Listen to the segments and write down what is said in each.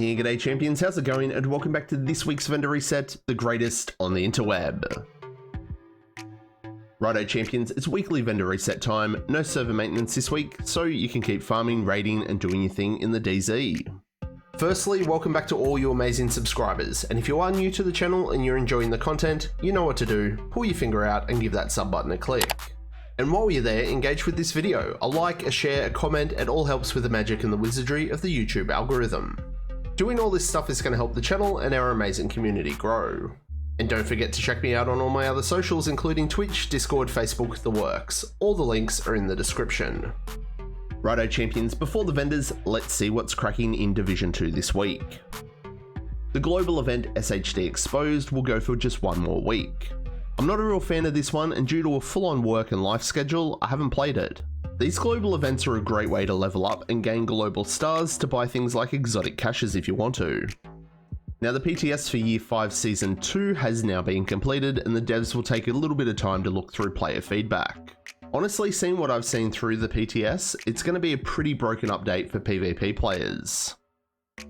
here, g'day champions, how's it going, and welcome back to this week's vendor reset, the greatest on the interweb. Righto champions, it's weekly vendor reset time, no server maintenance this week, so you can keep farming, raiding, and doing your thing in the DZ. Firstly, welcome back to all you amazing subscribers, and if you are new to the channel and you're enjoying the content, you know what to do, pull your finger out and give that sub button a click. And while you're there, engage with this video. A like, a share, a comment, it all helps with the magic and the wizardry of the YouTube algorithm. Doing all this stuff is going to help the channel and our amazing community grow. And don't forget to check me out on all my other socials, including Twitch, Discord, Facebook, the works. All the links are in the description. Righto champions, before the vendors, let's see what's cracking in Division 2 this week. The global event SHD Exposed will go for just one more week. I'm not a real fan of this one, and due to a full-on work and life schedule, I haven't played it. These global events are a great way to level up and gain global stars to buy things like exotic caches if you want to. Now the PTS for Year 5 Season 2 has now been completed, and the devs will take a little bit of time to look through player feedback. Honestly, seeing what I've seen through the PTS, it's going to be a pretty broken update for PvP players.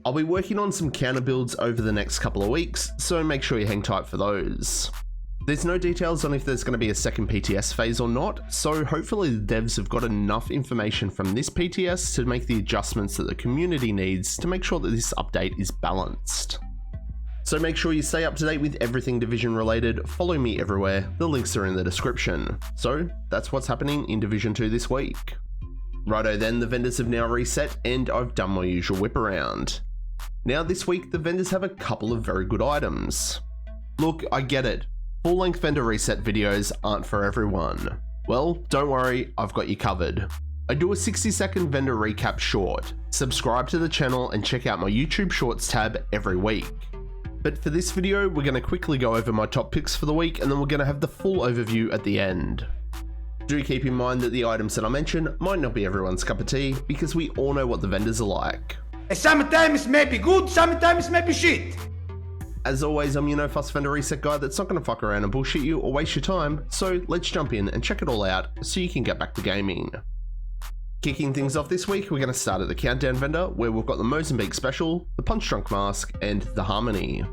I'll be working on some counter builds over the next couple of weeks, so make sure you hang tight for those. There's no details on if there's going to be a second PTS phase or not, so hopefully the devs have got enough information from this PTS to make the adjustments that the community needs to make sure that this update is balanced. So make sure you stay up to date with everything Division related, follow me everywhere, the links are in the description. So that's what's happening in Division 2 this week. Righto then, the vendors have now reset and I've done my usual whip around. Now this week the vendors have a couple of very good items. Look, I get it. Full-length vendor reset videos aren't for everyone. Well, don't worry, I've got you covered. I do a 60-second vendor recap short. Subscribe to the channel and check out my YouTube Shorts tab every week. But for this video, we're going to quickly go over my top picks for the week, and then we're going to have the full overview at the end. Do keep in mind that the items that I mention might not be everyone's cup of tea, because we all know what the vendors are like. Sometimes may be good, sometimes may be shit. As always, I'm your no fuss vendor reset guy that's not going to fuck around and bullshit you or waste your time, so let's jump in and check it all out so you can get back to gaming. Kicking things off this week, we're going to start at the Countdown vendor, where we've got the Mozambique Special, the Punch Drunk Mask, and the Harmony.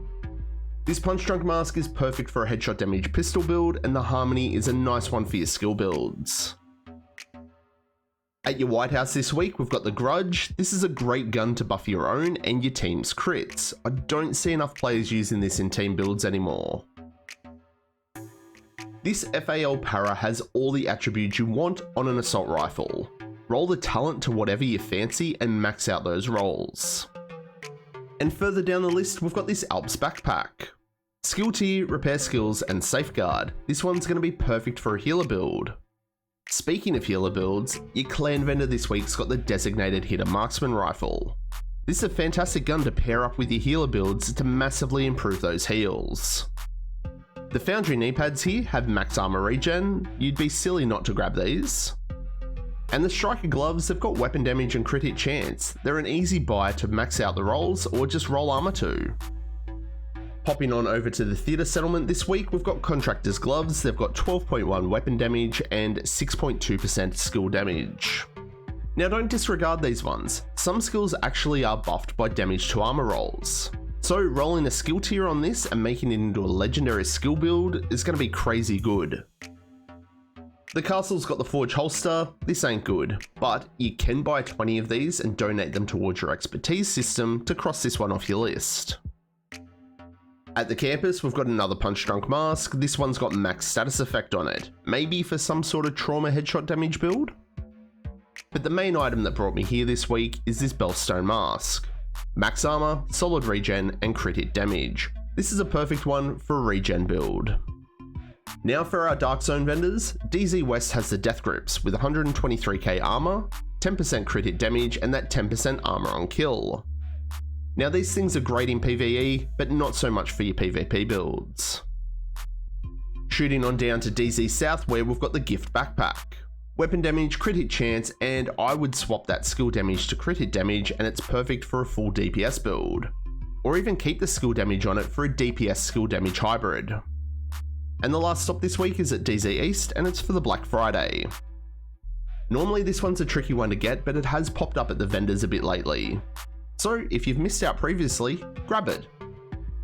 This Punch Drunk Mask is perfect for a headshot damage pistol build, and the Harmony is a nice one for your skill builds. At your White House this week, we've got the Grudge. This is a great gun to buff your own and your team's crits. I don't see enough players using this in team builds anymore. This FAL Para has all the attributes you want on an assault rifle. Roll the talent to whatever you fancy and max out those rolls. And further down the list, we've got this Alps backpack. Skill tier, repair skills, and safeguard. This one's going to be perfect for a healer build. Speaking of healer builds, your clan vendor this week's got the Designated Hitter Marksman Rifle. This is a fantastic gun to pair up with your healer builds to massively improve those heals. The Foundry knee pads here have max armor regen, you'd be silly not to grab these. And the Striker gloves have got weapon damage and crit hit chance. They're an easy buy to max out the rolls or just roll armor to. Popping on over to the Theatre Settlement this week, we've got Contractor's gloves. They've got 12.1 weapon damage and 6.2% skill damage. Now don't disregard these ones. Some skills actually are buffed by damage to armor rolls. So rolling a skill tier on this and making it into a legendary skill build is going to be crazy good. The Castle's got the Forge holster. This ain't good, but you can buy 20 of these and donate them towards your expertise system to cross this one off your list. At the campus, we've got another Punch Drunk Mask. This one's got max status effect on it, maybe for some sort of trauma headshot damage build? But the main item that brought me here this week is this Bellstone Mask. Max armor, solid regen, and crit hit damage. This is a perfect one for a regen build. Now for our Dark Zone vendors, DZ West has the Death Grips with 123k armor, 10% crit hit damage, and that 10% armor on kill. Now these things are great in PvE, but not so much for your PvP builds. Shooting on down to DZ South, where we've got the Gift Backpack. Weapon damage, crit hit chance, and I would swap that skill damage to crit hit damage, and it's perfect for a full DPS build. Or even keep the skill damage on it for a DPS skill damage hybrid. And the last stop this week is at DZ East, and it's for the Black Friday. Normally this one's a tricky one to get, but it has popped up at the vendors a bit lately. So if you've missed out previously, grab it.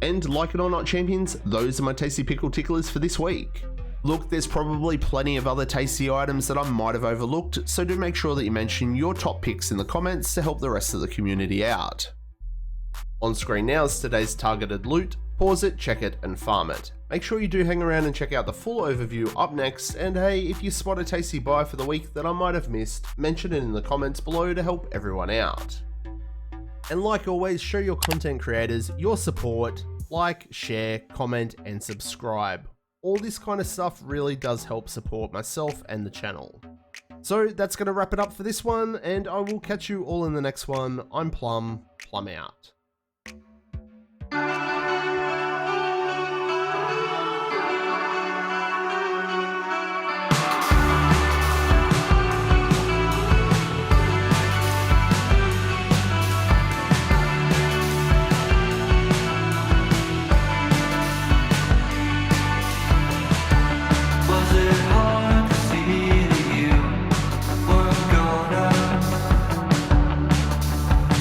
And like it or not, champions, those are my tasty pickle ticklers for this week. Look, there's probably plenty of other tasty items that I might have overlooked, so do make sure that you mention your top picks in the comments to help the rest of the community out. On screen now is today's targeted loot. Pause it, check it, and farm it. Make sure you do hang around and check out the full overview up next, and hey, if you spot a tasty buy for the week that I might have missed, mention it in the comments below to help everyone out. And like always, show your content creators your support, like, share, comment, and subscribe. All this kind of stuff really does help support myself and the channel. So that's going to wrap it up for this one, and I will catch you all in the next one. I'm Plum out.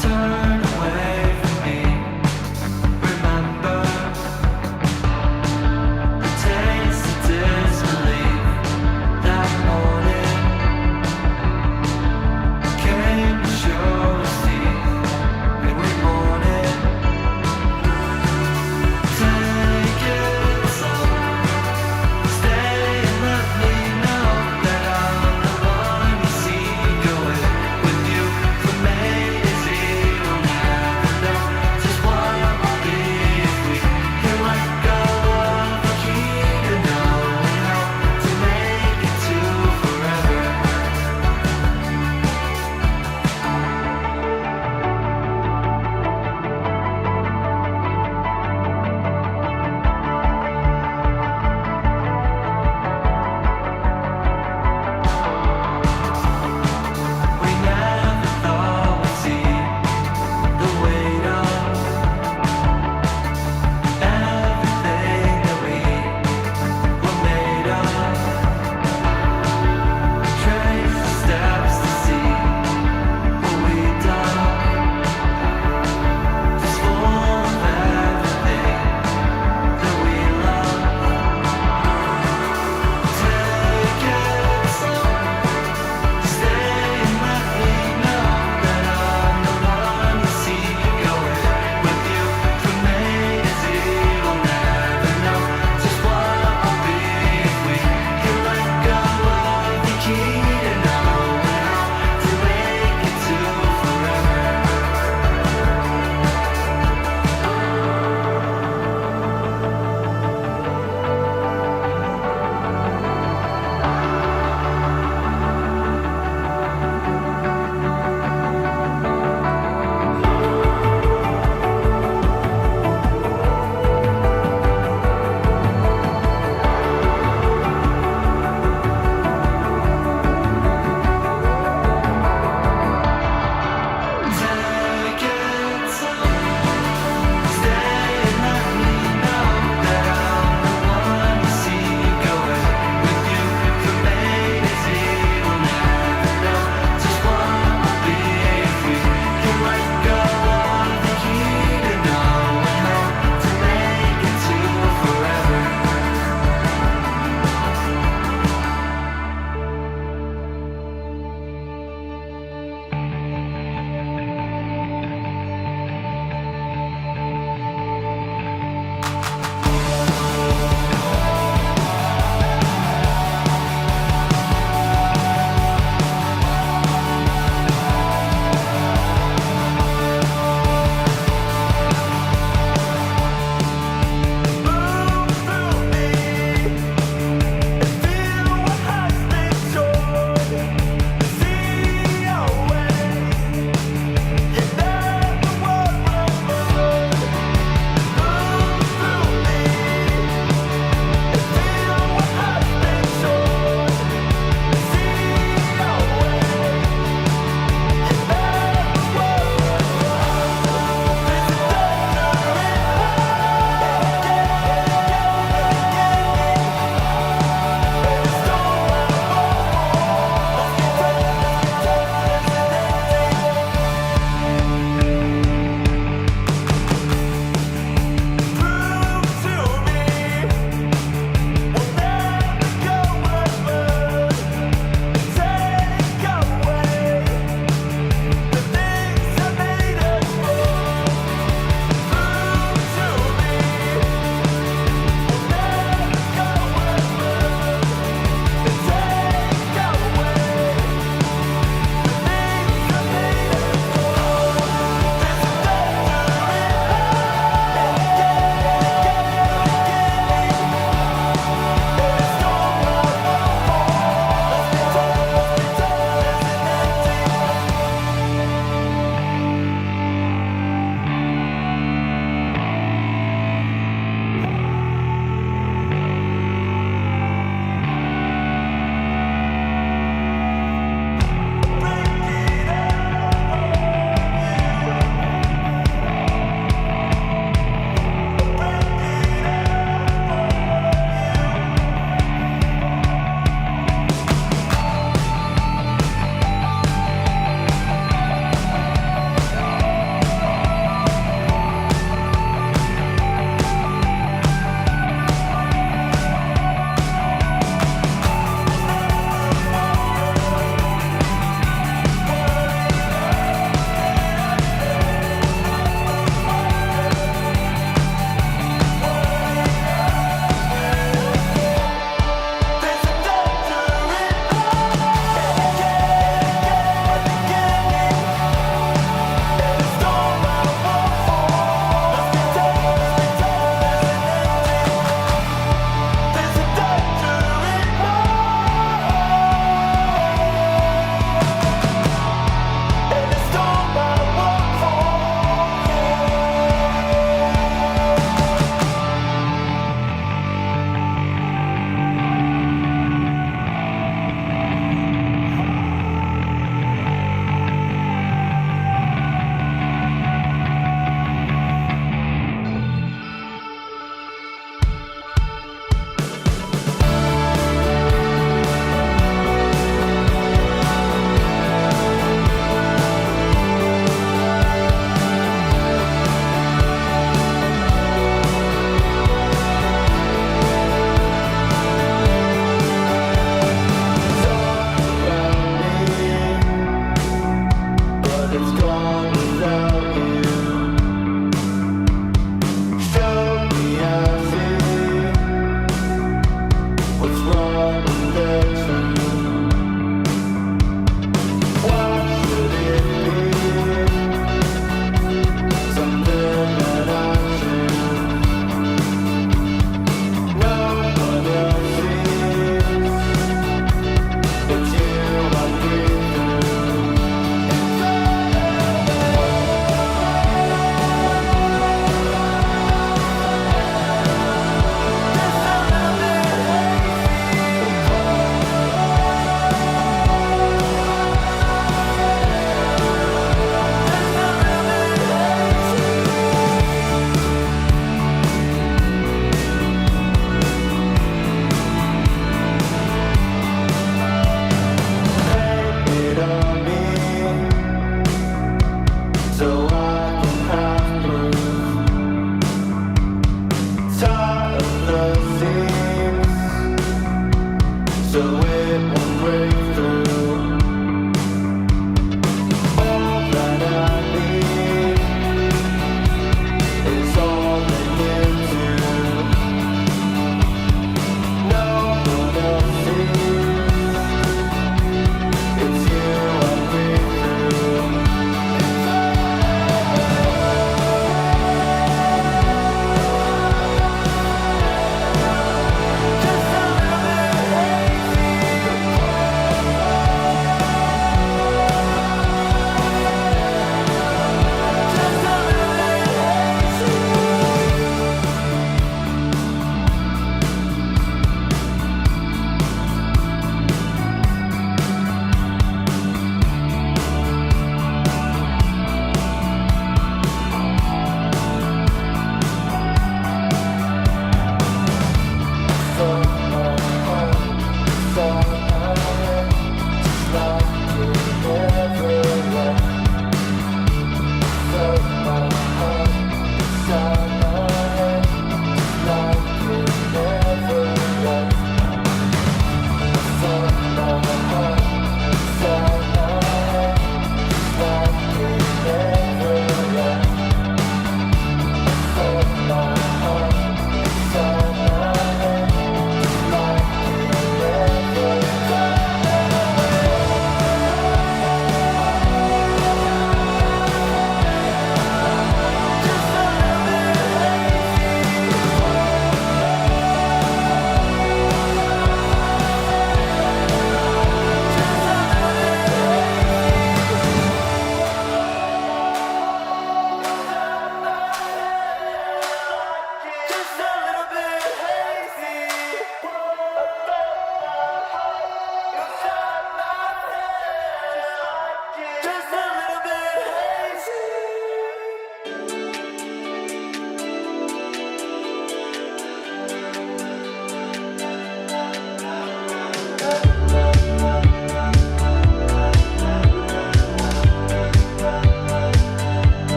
Turn away So